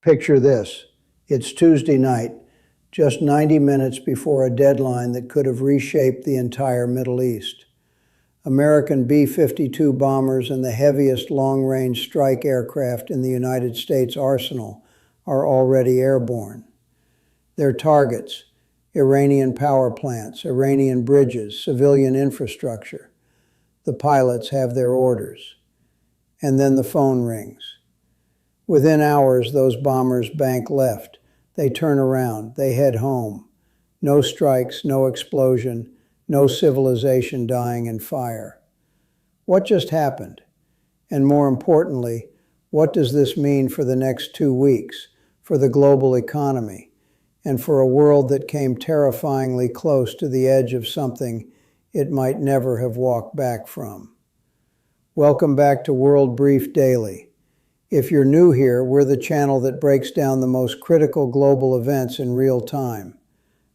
Picture this. It's Tuesday night, just 90 minutes before a deadline that could have reshaped the entire Middle East. American B-52 bombers and the heaviest long-range strike aircraft in the United States arsenal are already airborne. Their targets: Iranian power plants, Iranian bridges, civilian infrastructure. The pilots have their orders. And then the phone rings. Within hours, those bombers bank left. They turn around. They head home. No strikes, no explosion, no civilization dying in fire. What just happened? And more importantly, what does this mean for the next 2 weeks, for the global economy, and for a world that came terrifyingly close to the edge of something it might never have walked back from? Welcome back to World Brief Daily. If you're new here, we're the channel that breaks down the most critical global events in real time.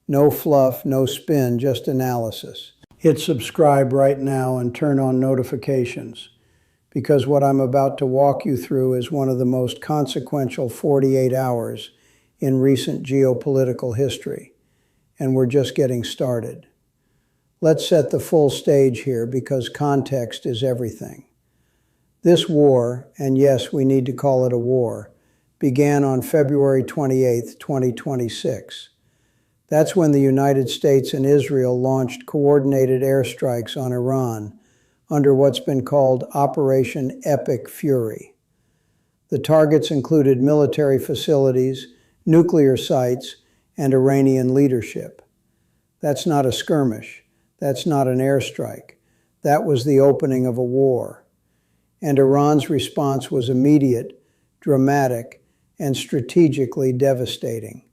No fluff, no spin, just analysis. Hit subscribe right now and turn on notifications, because what I'm about to walk you through is one of the most consequential 48 hours in recent geopolitical history, and we're just getting started. Let's set the full stage here, because context is everything. This war, and yes, we need to call it a war, began on February 28, 2026. That's when the United States and Israel launched coordinated airstrikes on Iran under what's been called Operation Epic Fury. The targets included military facilities, nuclear sites, and Iranian leadership. That's not a skirmish. That's not an airstrike. That was the opening of a war. And Iran's response was immediate, dramatic, and strategically devastating.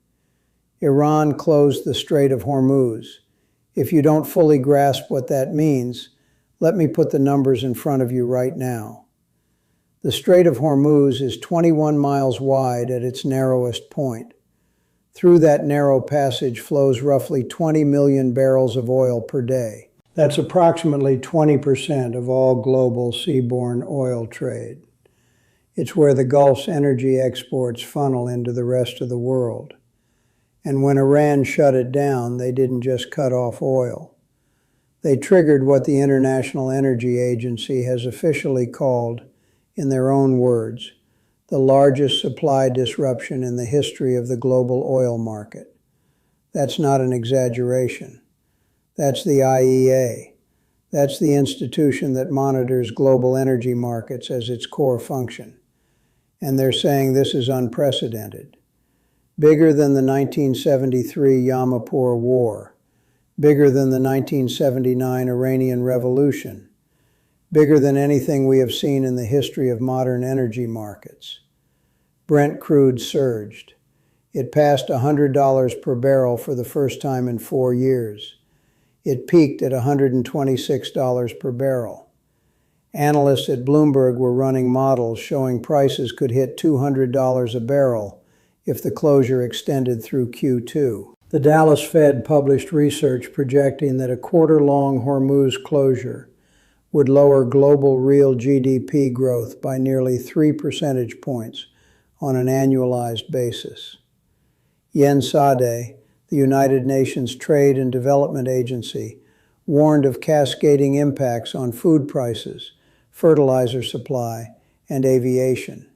Iran closed the Strait of Hormuz. If you don't fully grasp what that means, let me put the numbers in front of you right now. The Strait of Hormuz is 21 miles wide at its narrowest point. Through that narrow passage flows roughly 20 million barrels of oil per day. That's approximately 20% of all global seaborne oil trade. It's where the Gulf's energy exports funnel into the rest of the world. And when Iran shut it down, they didn't just cut off oil. They triggered what the International Energy Agency has officially called, in their own words, the largest supply disruption in the history of the global oil market. That's not an exaggeration. That's the IEA. That's the institution that monitors global energy markets as its core function. And they're saying this is unprecedented. Bigger than the 1973 Yamapur War. Bigger than the 1979 Iranian Revolution. Bigger than anything we have seen in the history of modern energy markets. Brent crude surged. It passed $100 per barrel for the first time in 4 years. It peaked at $126 per barrel. Analysts at Bloomberg were running models showing prices could hit $200 a barrel if the closure extended through Q2. The Dallas Fed published research projecting that a quarter-long Hormuz closure would lower global real GDP growth by nearly 3 percentage points on an annualized basis. Jens Sade, the United Nations Trade and Development Agency, warned of cascading impacts on food prices, fertilizer supply, and aviation.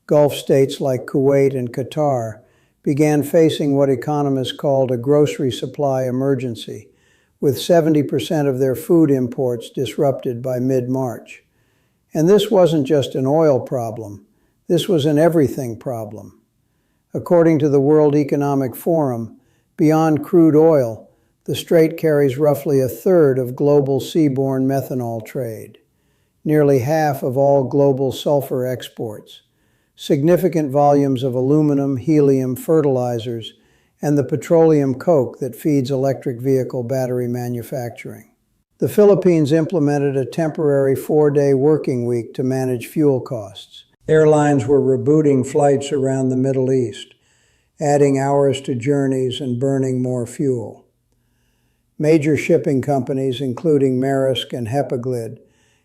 Gulf states like Kuwait and Qatar began facing what economists called a grocery supply emergency, with 70% of their food imports disrupted by mid-March. And this wasn't just an oil problem. This was an everything problem. According to the World Economic Forum, beyond crude oil, the Strait carries roughly a third of global seaborne methanol trade, nearly half of all global sulfur exports, significant volumes of aluminum, helium, fertilizers, and the petroleum coke that feeds electric vehicle battery manufacturing. The Philippines implemented a temporary 4-day working week to manage fuel costs. Airlines were rebooting flights around the Middle East, adding hours to journeys and burning more fuel. Major shipping companies, including Maersk and Hapag-Lloyd,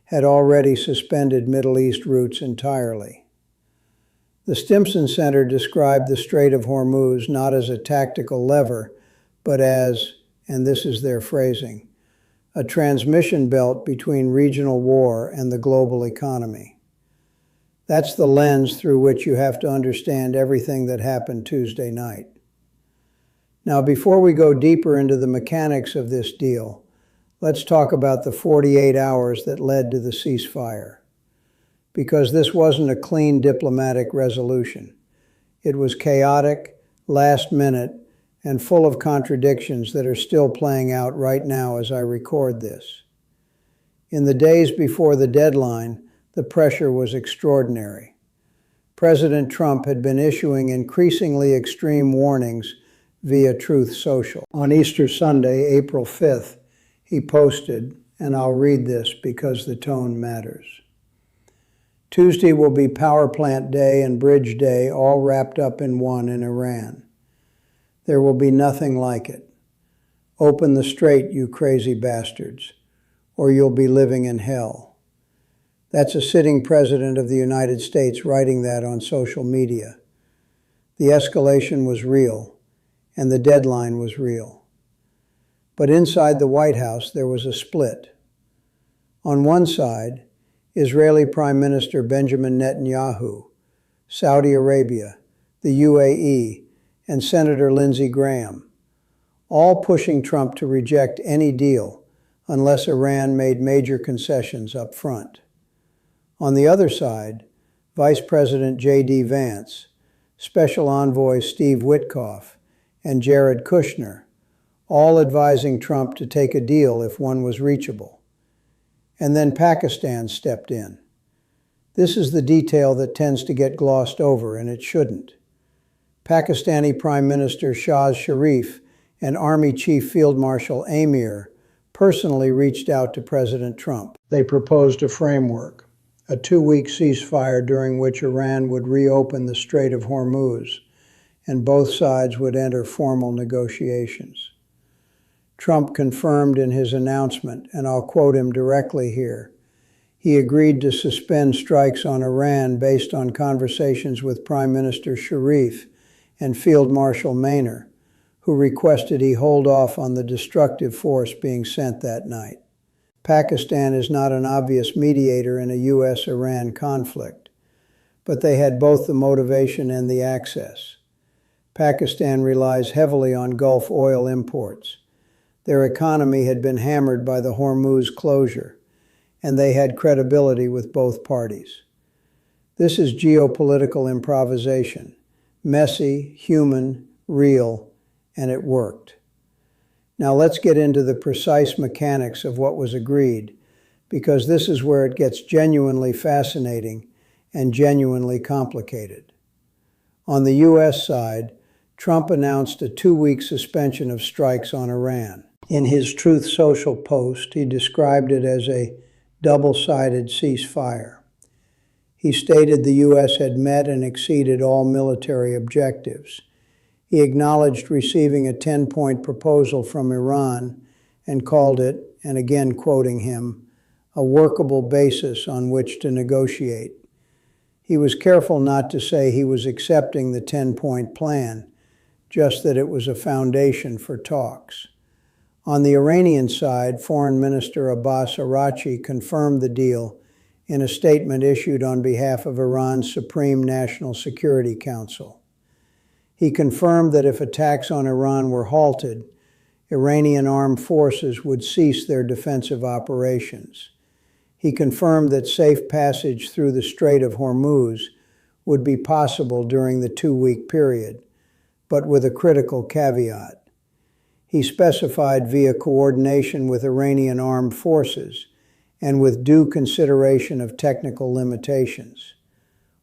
had already suspended Middle East routes entirely. The Stimson Center described the Strait of Hormuz not as a tactical lever, but as, and this is their phrasing, a transmission belt between regional war and the global economy. That's the lens through which you have to understand everything that happened Tuesday night. Now, before we go deeper into the mechanics of this deal, let's talk about the 48 hours that led to the ceasefire. Because this wasn't a clean diplomatic resolution. It was chaotic, last minute, and full of contradictions that are still playing out right now as I record this. In the days before the deadline, the pressure was extraordinary. President Trump had been issuing increasingly extreme warnings via Truth Social. On Easter Sunday, April 5th, he posted, and I'll read this because the tone matters. Tuesday will be Power Plant Day and Bridge Day all wrapped up in one in Iran. There will be nothing like it. Open the strait, you crazy bastards, or you'll be living in hell. That's a sitting president of the United States writing that on social media. The escalation was real, and the deadline was real. But inside the White House, there was a split. On one side, Israeli Prime Minister Benjamin Netanyahu, Saudi Arabia, the UAE, and Senator Lindsey Graham, all pushing Trump to reject any deal unless Iran made major concessions up front. On the other side, Vice President J.D. Vance, Special Envoy Steve Witkoff, and Jared Kushner, all advising Trump to take a deal if one was reachable. And then Pakistan stepped in. This is the detail that tends to get glossed over, and it shouldn't. Pakistani Prime Minister Shahbaz Sharif and Army Chief Field Marshal Amir personally reached out to President Trump. They proposed a framework, a 2-week ceasefire during which Iran would reopen the Strait of Hormuz, and both sides would enter formal negotiations. Trump confirmed in his announcement, and I'll quote him directly here, he agreed to suspend strikes on Iran based on conversations with Prime Minister Sharif and Field Marshal Maynard, who requested he hold off on the destructive force being sent that night. Pakistan is not an obvious mediator in a U.S.-Iran conflict, but they had both the motivation and the access. Pakistan relies heavily on Gulf oil imports. Their economy had been hammered by the Hormuz closure, and they had credibility with both parties. This is geopolitical improvisation, messy, human, real, and it worked. Now let's get into the precise mechanics of what was agreed, because this is where it gets genuinely fascinating and genuinely complicated. On the U.S. side, Trump announced a 2-week suspension of strikes on Iran. In his Truth Social post, he described it as a double-sided ceasefire. He stated the U.S. had met and exceeded all military objectives. He acknowledged receiving a 10-point proposal from Iran and called it, and again quoting him, a workable basis on which to negotiate. He was careful not to say he was accepting the 10-point plan, just that it was a foundation for talks. On the Iranian side, Foreign Minister Abbas Araghchi confirmed the deal in a statement issued on behalf of Iran's Supreme National Security Council. He confirmed that if attacks on Iran were halted, Iranian armed forces would cease their defensive operations. He confirmed that safe passage through the Strait of Hormuz would be possible during the 2-week period, but with a critical caveat. He specified via coordination with Iranian armed forces and with due consideration of technical limitations.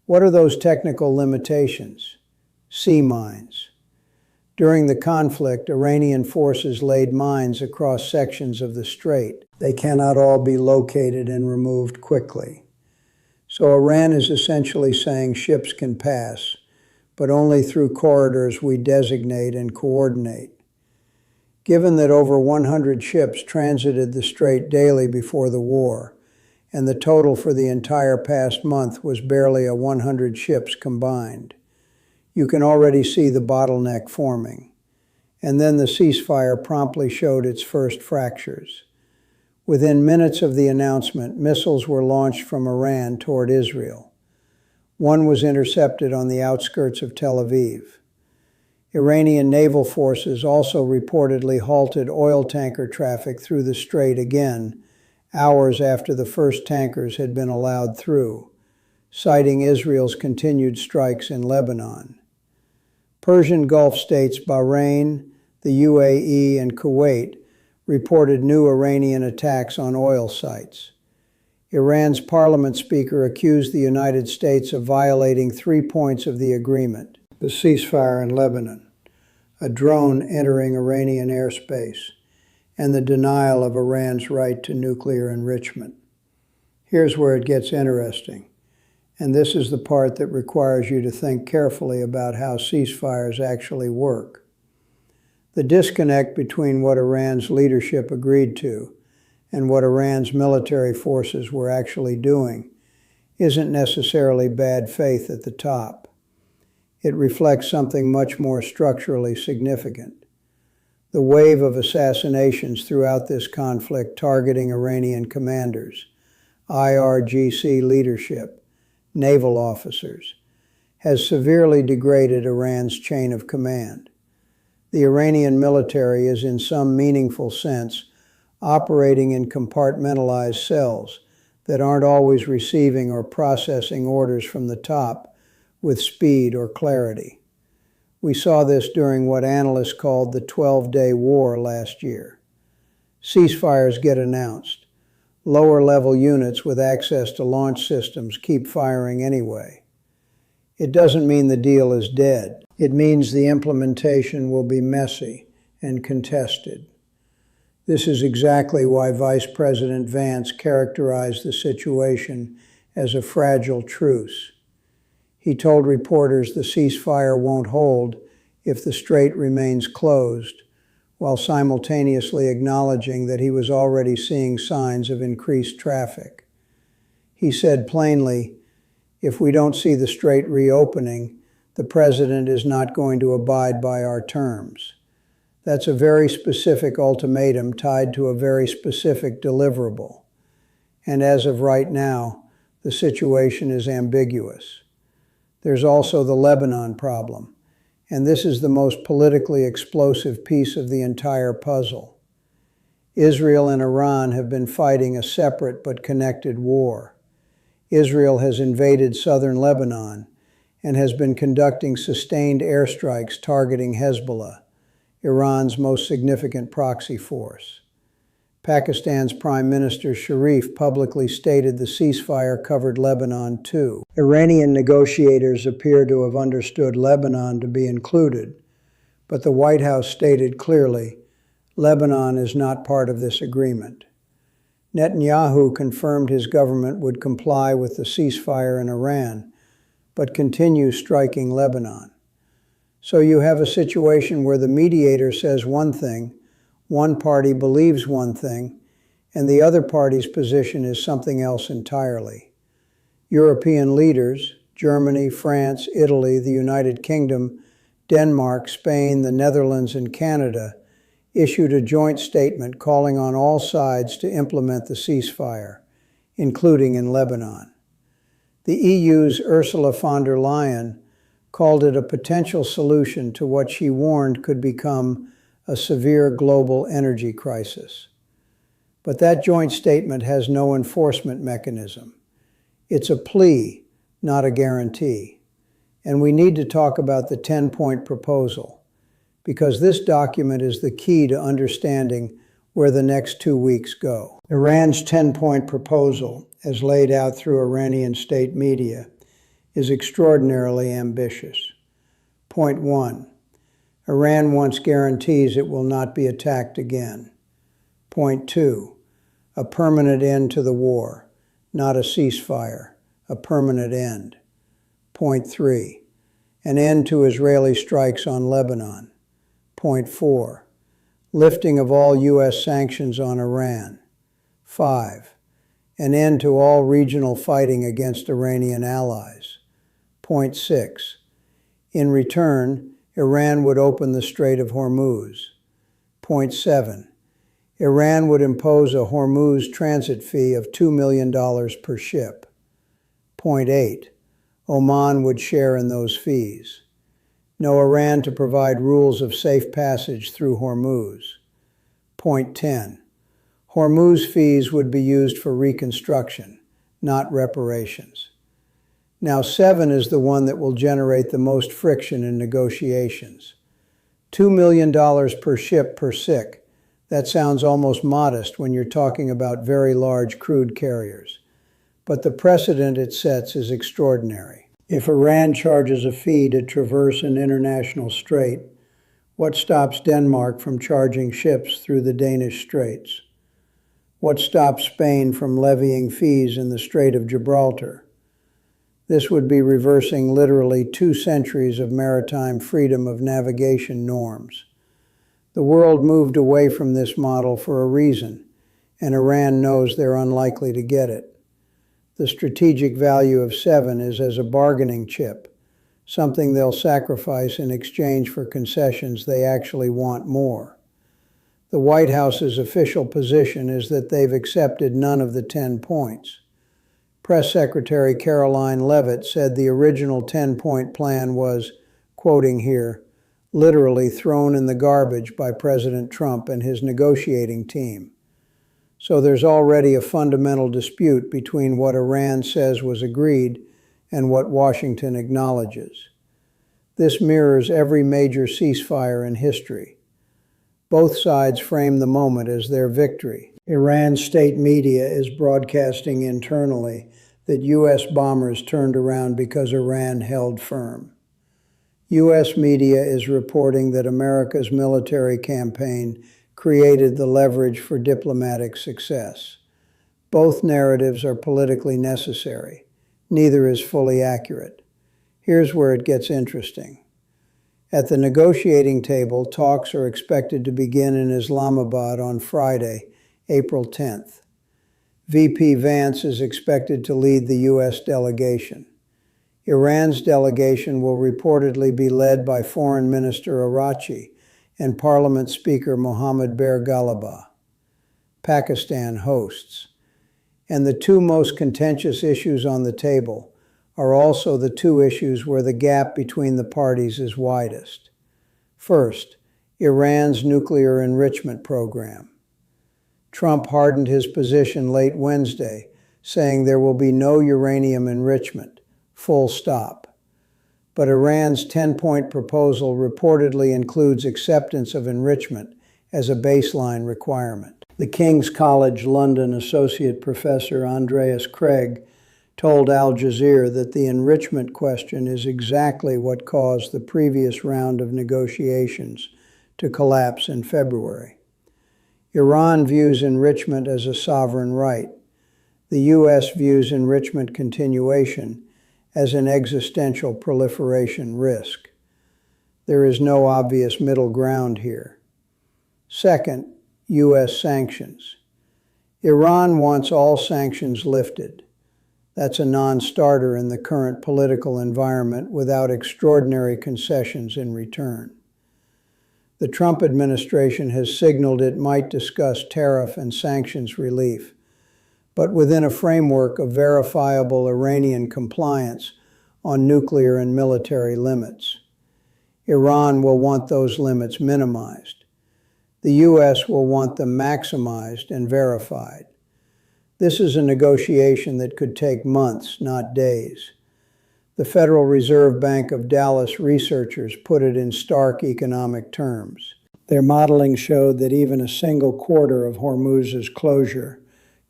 What are those technical limitations? Sea mines. During the conflict, Iranian forces laid mines across sections of the strait. They cannot all be located and removed quickly. So Iran is essentially saying ships can pass, but only through corridors we designate and coordinate. Given that over 100 ships transited the strait daily before the war, and the total for the entire past month was barely 100 ships combined. You can already see the bottleneck forming. And then the ceasefire promptly showed its first fractures. Within minutes of the announcement, missiles were launched from Iran toward Israel. One was intercepted on the outskirts of Tel Aviv. Iranian naval forces also reportedly halted oil tanker traffic through the strait again, hours after the first tankers had been allowed through, citing Israel's continued strikes in Lebanon. Persian Gulf states Bahrain, the UAE, and Kuwait reported new Iranian attacks on oil sites. Iran's parliament speaker accused the United States of violating 3 points of the agreement: the ceasefire in Lebanon, a drone entering Iranian airspace, and the denial of Iran's right to nuclear enrichment. Here's where it gets interesting, and this is the part that requires you to think carefully about how ceasefires actually work. The disconnect between what Iran's leadership agreed to and what Iran's military forces were actually doing isn't necessarily bad faith at the top. It reflects something much more structurally significant. The wave of assassinations throughout this conflict targeting Iranian commanders, IRGC leadership, naval officers, has severely degraded Iran's chain of command. The Iranian military is in some meaningful sense operating in compartmentalized cells that aren't always receiving or processing orders from the top with speed or clarity. We saw this during what analysts called the 12-day war last year. Ceasefires get announced. Lower-level units with access to launch systems keep firing anyway. It doesn't mean the deal is dead. It means the implementation will be messy and contested. This is exactly why Vice President Vance characterized the situation as a fragile truce. He told reporters the ceasefire won't hold if the strait remains closed, while simultaneously acknowledging that he was already seeing signs of increased traffic. He said plainly, "If we don't see the strait reopening, the president is not going to abide by our terms." That's a very specific ultimatum tied to a very specific deliverable. And as of right now, the situation is ambiguous. There's also the Lebanon problem, and this is the most politically explosive piece of the entire puzzle. Israel and Iran have been fighting a separate but connected war. Israel has invaded southern Lebanon and has been conducting sustained airstrikes targeting Hezbollah, Iran's most significant proxy force. Pakistan's Prime Minister Sharif publicly stated the ceasefire covered Lebanon too. Iranian negotiators appear to have understood Lebanon to be included, but the White House stated clearly, Lebanon is not part of this agreement. Netanyahu confirmed his government would comply with the ceasefire in Iran, but continue striking Lebanon. So you have a situation where the mediator says one thing, one party believes one thing, and the other party's position is something else entirely. European leaders, Germany, France, Italy, the United Kingdom, Denmark, Spain, the Netherlands, and Canada, issued a joint statement calling on all sides to implement the ceasefire, including in Lebanon. The EU's Ursula von der Leyen called it a potential solution to what she warned could become a severe global energy crisis. But that joint statement has no enforcement mechanism. It's a plea, not a guarantee. And we need to talk about the 10-point proposal, because this document is the key to understanding where the next 2 weeks go. Iran's 10-point proposal, as laid out through Iranian state media, is extraordinarily ambitious. Point 1. Iran wants guarantees it will not be attacked again. Point 2. A permanent end to the war, not a ceasefire, a permanent end. Point 3. An end to Israeli strikes on Lebanon. Point 4. Lifting of all U.S. sanctions on Iran. 5. an end to all regional fighting against Iranian allies. Point 6. In return, Iran would open the Strait of Hormuz. Point 7. Iran would impose a Hormuz transit fee of $2 million per ship. Point 8. Oman would share in those fees. No Iran to provide rules of safe passage through Hormuz. Point 10. Hormuz fees would be used for reconstruction, not reparations. Now 7 is the one that will generate the most friction in negotiations. $2 million per ship per sick. That sounds almost modest when you're talking about very large crude carriers. But the precedent it sets is extraordinary. If Iran charges a fee to traverse an international strait, what stops Denmark from charging ships through the Danish Straits? What stops Spain from levying fees in the Strait of Gibraltar? This would be reversing literally 2 centuries of maritime freedom of navigation norms. The world moved away from this model for a reason, and Iran knows they're unlikely to get it. The strategic value of 7 is as a bargaining chip, something they'll sacrifice in exchange for concessions they actually want more. The White House's official position is that they've accepted none of the 10 points. Press Secretary Caroline Leavitt said the original 10-point plan was, quoting here, literally thrown in the garbage by President Trump and his negotiating team. So there's already a fundamental dispute between what Iran says was agreed and what Washington acknowledges. This mirrors every major ceasefire in history. Both sides frame the moment as their victory. Iran's state media is broadcasting internally that U.S. bombers turned around because Iran held firm. U.S. media is reporting that America's military campaign created the leverage for diplomatic success. Both narratives are politically necessary. Neither is fully accurate. Here's where it gets interesting. At the negotiating table, talks are expected to begin in Islamabad on Friday, April 10th. VP Vance is expected to lead the U.S. delegation. Iran's delegation will reportedly be led by Foreign Minister Araghchi and Parliament Speaker Mohammad Bagher Ghalibaf. Pakistan hosts. And the 2 most contentious issues on the table are also the 2 issues where the gap between the parties is widest. First, Iran's nuclear enrichment program. Trump hardened his position late Wednesday, saying there will be no uranium enrichment, full stop. But Iran's 10-point proposal reportedly includes acceptance of enrichment as a baseline requirement. The King's College London Associate Professor Andreas Craig told Al Jazeera that the enrichment question is exactly what caused the previous round of negotiations to collapse in February. Iran views enrichment as a sovereign right. The U.S. views enrichment continuation as an existential proliferation risk. There is no obvious middle ground here. Second, U.S. sanctions. Iran wants all sanctions lifted. That's a non-starter in the current political environment without extraordinary concessions in return. The Trump administration has signaled it might discuss tariff and sanctions relief, but within a framework of verifiable Iranian compliance on nuclear and military limits. Iran will want those limits minimized. The U.S. will want them maximized and verified. This is a negotiation that could take months, not days. The Federal Reserve Bank of Dallas researchers put it in stark economic terms. Their modeling showed that even a single quarter of Hormuz's closure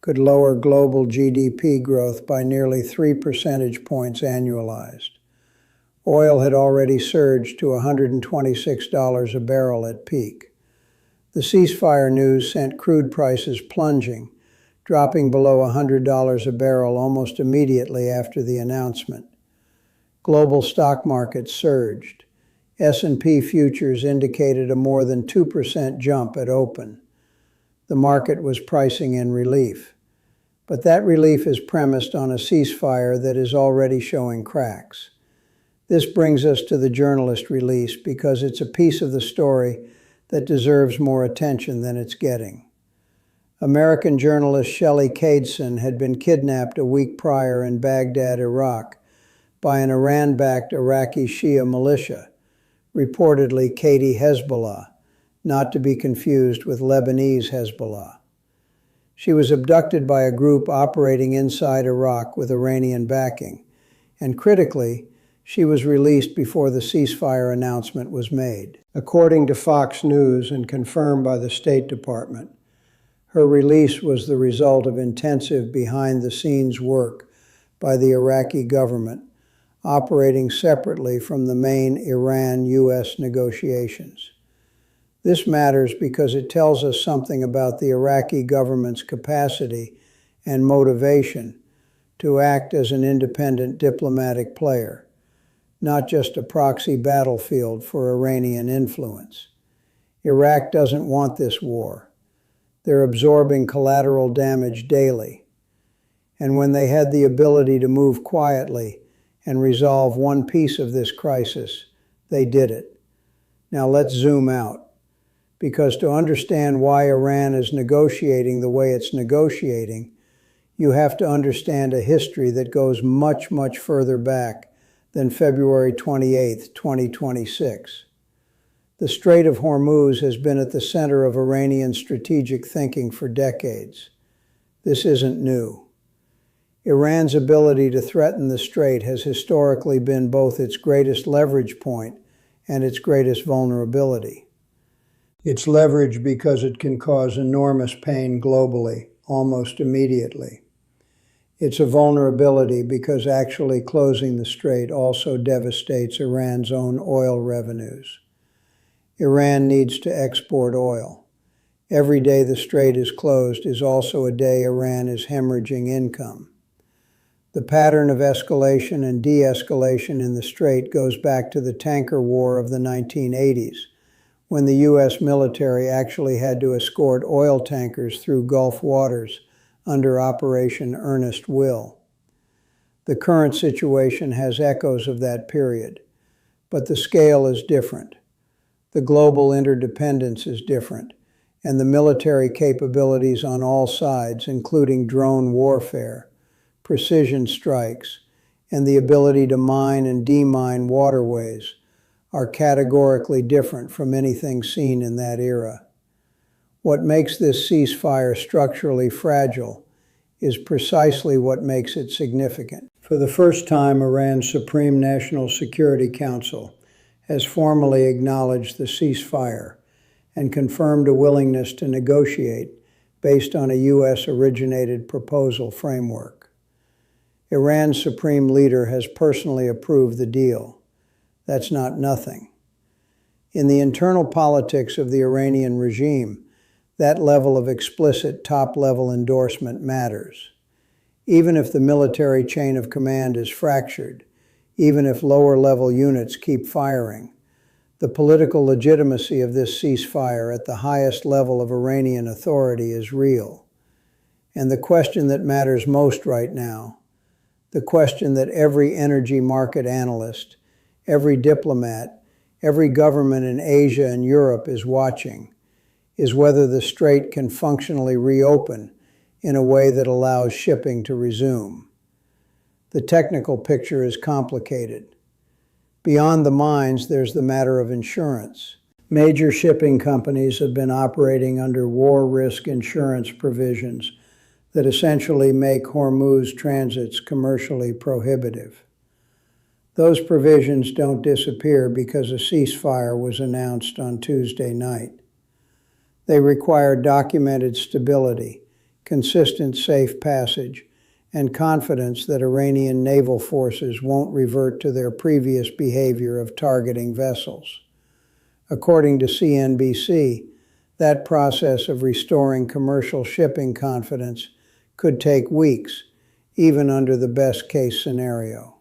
could lower global GDP growth by nearly 3 percentage points annualized. Oil had already surged to $126 a barrel at peak. The ceasefire news sent crude prices plunging, dropping below $100 a barrel almost immediately after the announcement. Global stock markets surged. S&P futures indicated a more than 2% jump at open. The market was pricing in relief. But that relief is premised on a ceasefire that is already showing cracks. This brings us to the journalist release because it's a piece of the story that deserves more attention than it's getting. American journalist Shelley Cadeson had been kidnapped a week prior in Baghdad, Iraq, by an Iran-backed Iraqi Shia militia, reportedly Katie Hezbollah, not to be confused with Lebanese Hezbollah. She was abducted by a group operating inside Iraq with Iranian backing, and critically, she was released before the ceasefire announcement was made. According to Fox News and confirmed by the State Department, her release was the result of intensive behind-the-scenes work by the Iraqi government, operating separately from the main Iran-U.S. negotiations. This matters because it tells us something about the Iraqi government's capacity and motivation to act as an independent diplomatic player, not just a proxy battlefield for Iranian influence. Iraq doesn't want this war. They're absorbing collateral damage daily. And when they had the ability to move quietly and resolve one piece of this crisis, they did it. Now let's zoom out, because to understand why Iran is negotiating the way it's negotiating, you have to understand a history that goes much, much further back than February 28, 2026. The Strait of Hormuz has been at the center of Iranian strategic thinking for decades. This isn't new. Iran's ability to threaten the strait has historically been both its greatest leverage point and its greatest vulnerability. It's leverage because it can cause enormous pain globally, almost immediately. It's a vulnerability because actually closing the strait also devastates Iran's own oil revenues. Iran needs to export oil. Every day the strait is closed is also a day Iran is hemorrhaging income. The pattern of escalation and de-escalation in the strait goes back to the tanker war of the 1980s, when the U.S. military actually had to escort oil tankers through Gulf waters under Operation Earnest Will. The current situation has echoes of that period, but the scale is different. The global interdependence is different, and the military capabilities on all sides, including drone warfare, precision strikes, and the ability to mine and demine waterways, are categorically different from anything seen in that era. What makes this ceasefire structurally fragile is precisely what makes it significant. For the first time, Iran's Supreme National Security Council has formally acknowledged the ceasefire and confirmed a willingness to negotiate based on a U.S.-originated proposal framework. Iran's supreme leader has personally approved the deal. That's not nothing. In the internal politics of the Iranian regime, that level of explicit top-level endorsement matters. Even if the military chain of command is fractured, even if lower-level units keep firing, the political legitimacy of this ceasefire at the highest level of Iranian authority is real. And the question that matters most right now, the question that every energy market analyst, every diplomat, every government in Asia and Europe is watching, is whether the strait can functionally reopen in a way that allows shipping to resume. The technical picture is complicated. Beyond the mines, there's the matter of insurance. Major shipping companies have been operating under war risk insurance provisions that essentially make Hormuz transits commercially prohibitive. Those provisions don't disappear because a ceasefire was announced on Tuesday night. They require documented stability, consistent safe passage, and confidence that Iranian naval forces won't revert to their previous behavior of targeting vessels. According to CNBC, that process of restoring commercial shipping confidence could take weeks, even under the best-case scenario.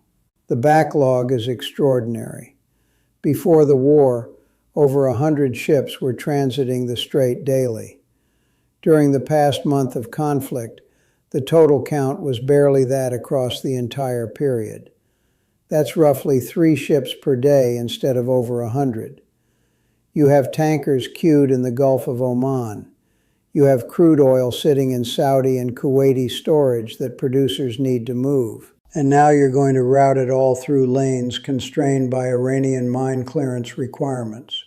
The backlog is extraordinary. Before the war, over 100 ships were transiting the strait daily. During the past month of conflict, The total count was barely that across the entire period. That's roughly 3 ships per day instead of over 100. You have tankers queued in the Gulf of Oman. You have crude oil sitting in Saudi and Kuwaiti storage that producers need to move. And now you're going to route it all through lanes constrained by Iranian mine clearance requirements.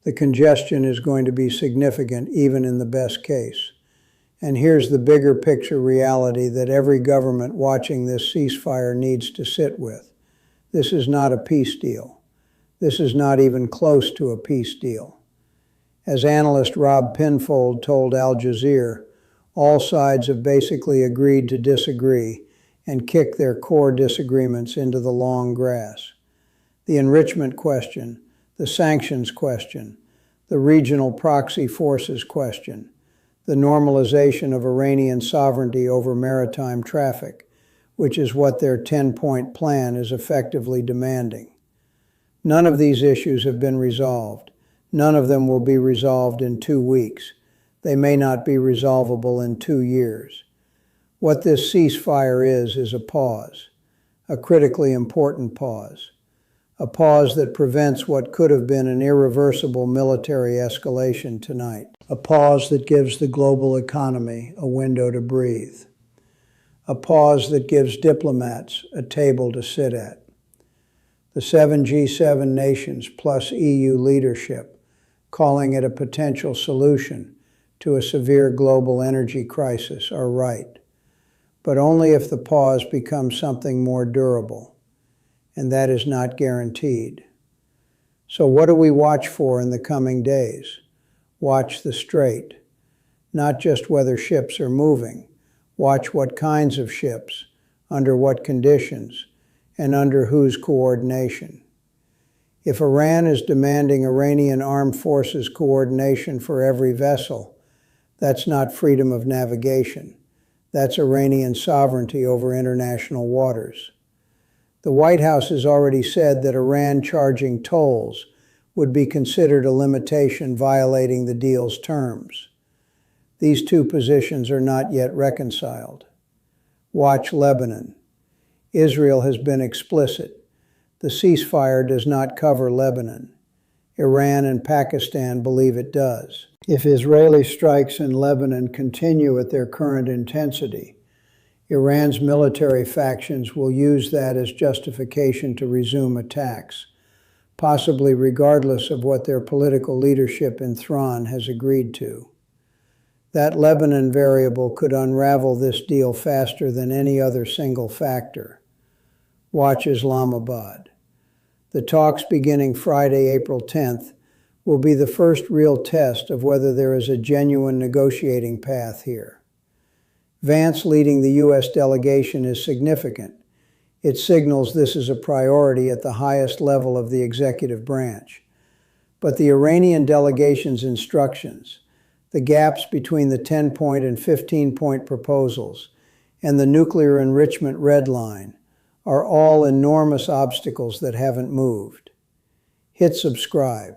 The congestion is going to be significant even in the best case. And here's the bigger picture reality that every government watching this ceasefire needs to sit with. This is not a peace deal. This is not even close to a peace deal. As analyst Rob Pinfold told Al Jazeera, all sides have basically agreed to disagree and kick their core disagreements into the long grass. The enrichment question, the sanctions question, the regional proxy forces question, the normalization of Iranian sovereignty over maritime traffic, which is what their 10-point plan is effectively demanding. None of these issues have been resolved. None of them will be resolved in 2 weeks. They may not be resolvable in 2 years. What this ceasefire is a pause, a critically important pause, a pause that prevents what could have been an irreversible military escalation tonight, a pause that gives the global economy a window to breathe, a pause that gives diplomats a table to sit at. The 7 G7 nations plus EU leadership calling it a potential solution to a severe global energy crisis are right, but only if the pause becomes something more durable, and that is not guaranteed. So what do we watch for in the coming days? Watch the strait, not just whether ships are moving. Watch what kinds of ships, under what conditions, and under whose coordination. If Iran is demanding Iranian armed forces coordination for every vessel, that's not freedom of navigation. That's Iranian sovereignty over international waters. The White House has already said that Iran charging tolls would be considered a limitation violating the deal's terms. These two positions are not yet reconciled. Watch Lebanon. Israel has been explicit. The ceasefire does not cover Lebanon. Iran and Pakistan believe it does. If Israeli strikes in Lebanon continue at their current intensity, Iran's military factions will use that as justification to resume attacks, possibly regardless of what their political leadership in Thrawn has agreed to. That Lebanon variable could unravel this deal faster than any other single factor. Watch Islamabad. The talks beginning Friday, April 10th, will be the first real test of whether there is a genuine negotiating path here. Vance leading the U.S. delegation is significant. It signals this is a priority at the highest level of the executive branch. But the Iranian delegation's instructions, the gaps between the 10-point and 15-point proposals, and the nuclear enrichment red line are all enormous obstacles that haven't moved. Hit subscribe.